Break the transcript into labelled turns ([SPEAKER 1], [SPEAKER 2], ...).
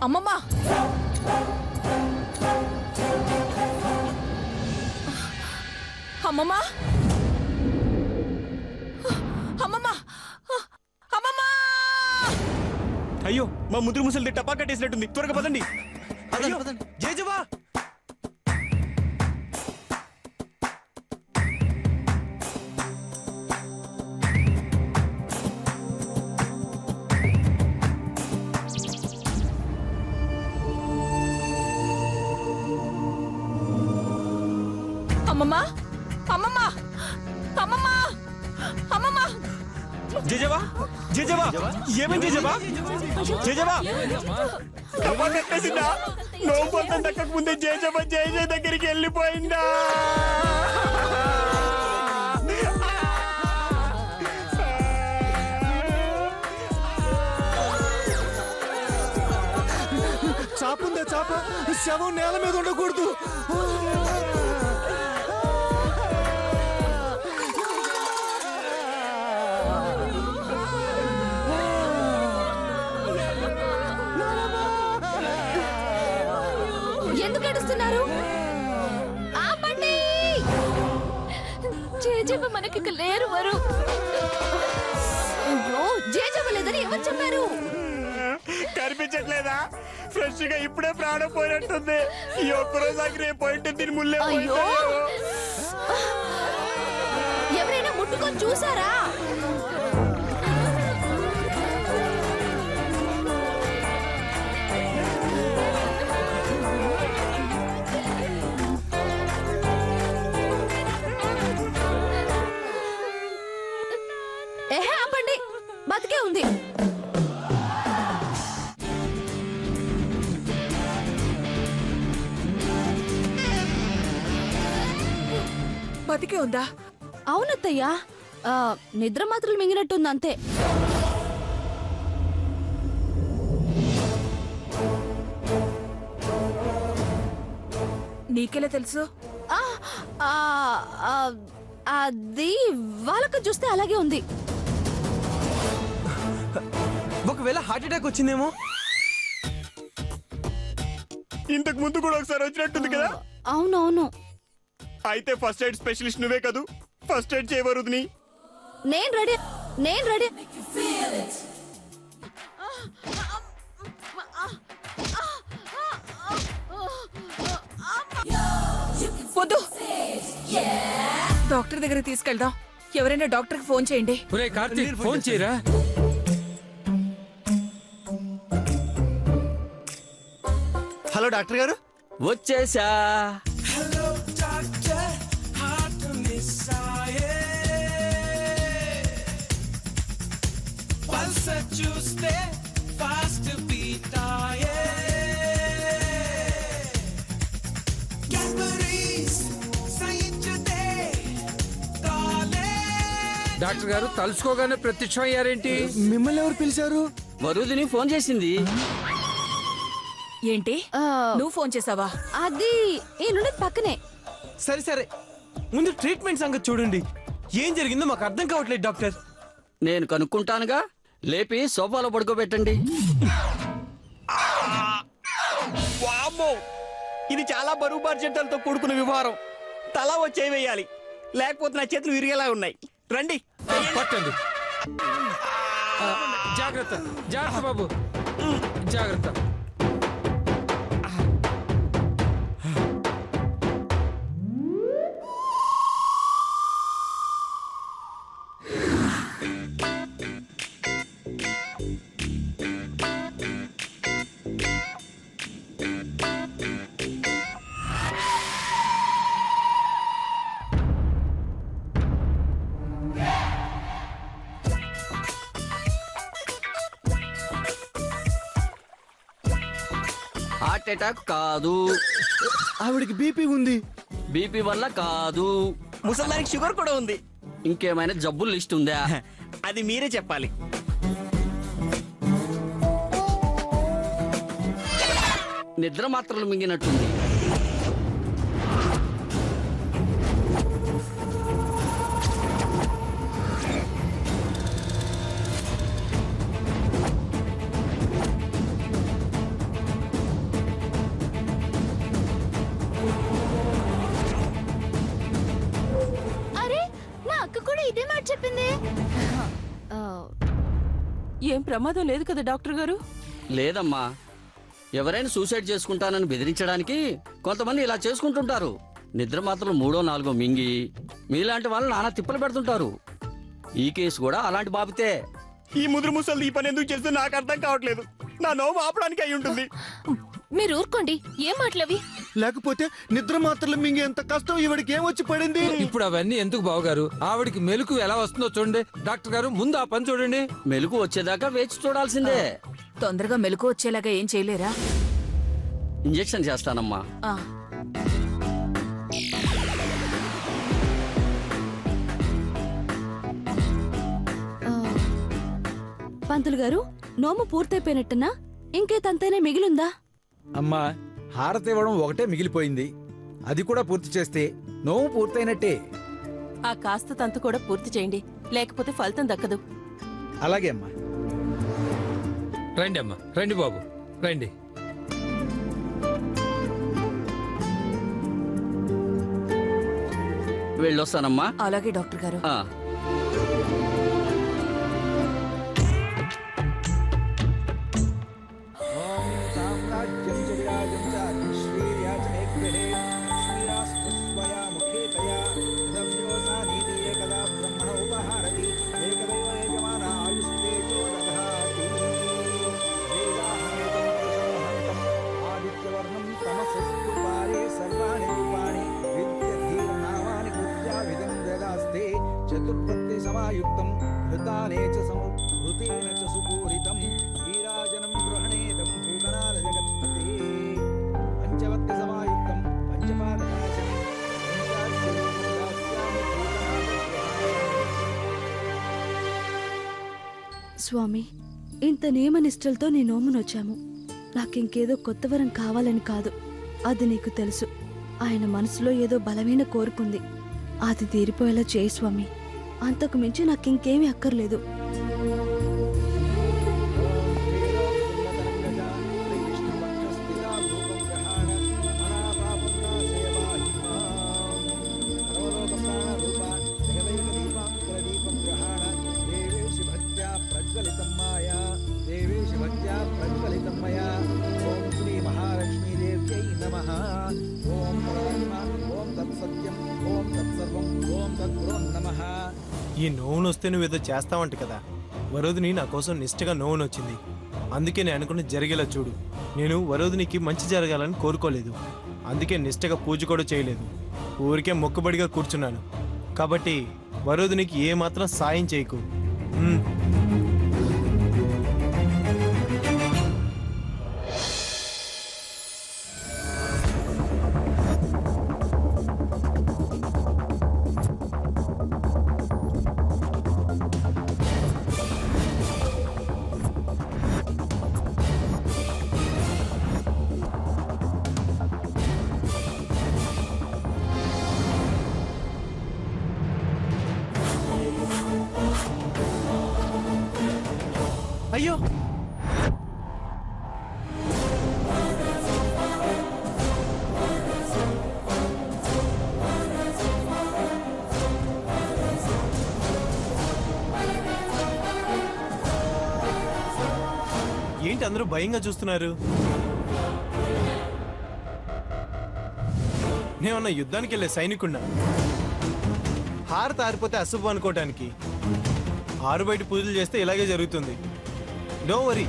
[SPEAKER 1] అమ్మమ్మ అమ్మమ్మ అమ్మమ్మ అమ్మమ్మ!
[SPEAKER 2] అయ్యో మా ముద్దు ముసలి టపా కట్టేసినట్టుంది, త్వరగా పదండి. జయజవా
[SPEAKER 1] అమ్మమ్మ అమ్మమ్మ అమ్మమ్మ అమ్మమ్మ!
[SPEAKER 2] జయజవా జయజవా ఏమైంది జయజవా? జయజవా టపా కట్టేసిందా? నోము పొందం దక్కక ముందే జయజవా జయ దగ్గరికి వెళ్ళిపోయిందా?
[SPEAKER 3] చాపుందా చాప? శవం నేల మీద ఉండకూడదు.
[SPEAKER 1] ఎందుకు ఏడుస్తున్నారు? ఆపండి! జేజవ్వ మనకి లేరు వరు. అయ్యో జేజవ్వ లేదని ఎవరు చెప్పారు?
[SPEAKER 2] కనిపించట్లేదా? ఫ్రెష్ గా ఇప్పుడే ప్రాణం పోయినట్టుంది. ఈ ఒక్కరోజు ఆగి రేపు పోయింటే దీని ముల్లే.
[SPEAKER 1] అయ్యో ఎవరైనా ముట్టుకొని చూసారా? ఆపండి, బతికే ఉంది.
[SPEAKER 4] బతికే ఉందా?
[SPEAKER 1] అవునత్తయ్యా, నిద్ర మాత్రలు మింగినట్టుంది అంతే.
[SPEAKER 4] నీకెలా తెలుసు?
[SPEAKER 1] అది వాళ్ళకు చూస్తే అలాగే ఉంది.
[SPEAKER 3] ఒకవేళ హార్ట్ అటాక్ వచ్చిందేమో.
[SPEAKER 2] ఇంతకు ముందు కూడా ఒకసారి వచ్చినట్టుంది కదా?
[SPEAKER 1] అవునవును.
[SPEAKER 2] అయితే ఫస్ట్ ఎయిడ్ స్పెషలిస్ట్ నువ్వే కదూ? ఫస్ట్ ఎయిడ్ చేయవరుదిని.
[SPEAKER 1] నేను రెడీ, నేను రెడీ.
[SPEAKER 4] వద్దు, డాక్టర్ దగ్గర తీసుకెళ్దాం. ఎవరైనా డాక్టర్ కి ఫోన్ చేయండి.
[SPEAKER 3] కార్తీక్ ఫోన్ చేయరా.
[SPEAKER 2] హలో డాక్టర్ గారు.
[SPEAKER 5] వచ్చేసా. చూస్తే ఫాస్ట్ బీట్ ఆయే.
[SPEAKER 3] డాక్టర్ గారు తలుసుకోగానే ప్రత్యక్షం అయ్యారేంటి? మిమ్మల్ని ఎవరు పిలిచారు?
[SPEAKER 5] వరుదిని ఫోన్ చేసింది.
[SPEAKER 4] ఏంటి, నువ్వు ఫోన్ చేసావా?
[SPEAKER 1] అది ఈ నుండి పక్కనే.
[SPEAKER 3] సరే సరే, ముందు ట్రీట్మెంట్ సంగతి చూడండి. ఏం జరిగిందో మాకు అర్థం కావట్లేదు డాక్టర్.
[SPEAKER 5] నేను కనుక్కుంటానుగా. లేపి సోఫాలో పడుకోబెట్టండి.
[SPEAKER 2] వామ్మో, ఇది చాలా బరువు బాధ్యతలతో కూడుకున్న వ్యవహారం. తలా వచ్చే వేయాలి, లేకపోతే నా చేతులు విరిగేలా ఉన్నాయి. రండి
[SPEAKER 3] పట్టండి. జాగ్రత్త జాగ్రత్త బాబు, జాగ్రత్త.
[SPEAKER 5] హార్ట్ అటాక్ కాదు.
[SPEAKER 3] ఆవిడికి బీపీ ఉంది.
[SPEAKER 5] బీపీ వల్ల కాదు.
[SPEAKER 2] ముసల్దానికి షుగర్ కూడా ఉంది.
[SPEAKER 5] ఇంకేమైనా జబ్బులు లిస్ట్ ఉందా?
[SPEAKER 2] అది మీరే చెప్పాలి.
[SPEAKER 5] నిద్ర మాత్రలు మింగినట్టుంది.
[SPEAKER 6] ఏం ప్రమాదం లేదు కదా డాక్టర్ గారు?
[SPEAKER 5] లేదమ్మా, ఎవరైనా సూసైడ్ చేసుకుంటానని బెదిరించడానికి కొంతమంది ఇలా చేసుకుంటుంటారు. నిద్ర మాత్రం 3, 4 మింగి మీలాంటి వాళ్ళు నానా తిప్పలు పెడుతుంటారు. ఈ కేసు కూడా అలాంటి బాబితే.
[SPEAKER 2] ఈ ముదురు ముసలి ఈ పని ఎందుకు చేస్తే నాకు అర్థం కావట్లేదు. నా నోము ఆపడానికి అయి ఉంటుంది.
[SPEAKER 1] మీరు ఊరుకోండి, ఏం మాటలవి?
[SPEAKER 7] లేకపోతే నిద్ర మాత్రలు మింగేంత కష్టం ఈవిడికి ఏమొచ్చి పడింది?
[SPEAKER 3] ఇప్పుడు అవన్నీ ఎందుకు బావగారు? ఆవిడికి మెలకు ఎలా వస్తుందో చూడండి. డాక్టర్ గారు ముందు ఆ పని చూడండి.
[SPEAKER 5] మెలకు వచ్చేదాకా వేచి చూడాల్సిందే.
[SPEAKER 4] తొందరగా మెలకు వచ్చేలాగా ఏం చేయలేరా?
[SPEAKER 5] ఇంజెక్షన్ చేస్తానమ్మా.
[SPEAKER 4] ఆ,
[SPEAKER 1] ఆ, పంతులు గారు, నోము పూర్తయిపోయినట్టున్నా ఇంకే తంతైనా మిగిలిందా?
[SPEAKER 8] అమ్మా, హారతి ఇవ్వడం ఒకటే మిగిలిపోయింది. అది కూడా పూర్తి చేస్తే నోము పూర్తయినట్టే.
[SPEAKER 6] ఆ కాస్త తంతు కూడా పూర్తి చేయండి, లేకపోతే ఫలితం దక్కదు.
[SPEAKER 8] అలాగే అమ్మా.
[SPEAKER 3] రండి అమ్మా, రండి బాబు, రండి.
[SPEAKER 5] వెళ్ళొస్తానమ్మా.
[SPEAKER 4] అలాగే డాక్టర్ గారు.
[SPEAKER 5] ఆ.
[SPEAKER 8] ఓం సామ్రాజ్యం చ విరాజం చ శ్రీర్యాచనే గృహే శ్రీరాస్తు స్వయా ముఖేతయా ధమ్యోసా నీతి ఏకదా బ్రహ్మణ ఉపహారతి ఏకదైవ యజమాన ఆయుస్తేజో దధాతి వేదాహమేతం పురుషమహంతం ఆదిత్యవర్ణం తమసస్తు పారే సర్వాణి రూపాణి విద్యధీర్నామాని కృత్యావిధం వేదాస్తే చతుర్పత్తి సమాయుక్తం హృతానే చ సమృతేన చ సుపూరితం శ్రీరాజనం గృహణేదం భూతనాద జగత్పతే పంచవత్తి సమాయుక్తం పంచపాదనాశనం
[SPEAKER 1] స్వామి, ఇంత నియమనిష్టలతో నీ నోమునొచ్చాము. నాకింకేదో కొత్త వరం కావాలని కాదు, అది నీకు తెలుసు. ఆయన మనసులో ఏదో బలమైన కోరుకుంది, అది తీరిపోయేలా చేయి స్వామి. అంతకు మించి నాకింకేమీ అక్కర్లేదు.
[SPEAKER 8] ప్రజ్వలితం మాయా దేవేశ భక్త్యా ప్రజ్వలితం మయా. ఓం శ్రీ మహాలక్ష్మీదేవ్యై నమః. ఓం పరబ్రహ్మ, ఓం తత్సత్యం, ఓం తత్సర్వం, ఓం తద్గురోన్నమః.
[SPEAKER 3] ఈ నోవునొస్తే నువ్వేదో చేస్తావంట కదా. వరోధిని నా కోసం నిష్ఠగా నోవునొచ్చింది. అందుకే నేను అనుకున్న జరిగేలా చూడు. నేను వరోధినికి మంచి జరగాలని కోరుకోలేదు. అందుకే నిష్ఠగా పూజ కూడా చేయలేదు. ఊరికే మొక్కుబడిగా కూర్చున్నాను. కాబట్టి వరోధినికి ఏమాత్రం సాయం చేయకు. అయ్యో, ఏంటి అందరూ భయంగా చూస్తున్నారు? నేమన్నా యుద్ధానికి వెళ్ళే సైనికున్నా? హారత ఆరిపోతే అశుభం అనుకోవటానికి. ఆరు బయట పూజలు చేస్తే ఇలాగే జరుగుతుంది. Don't worry.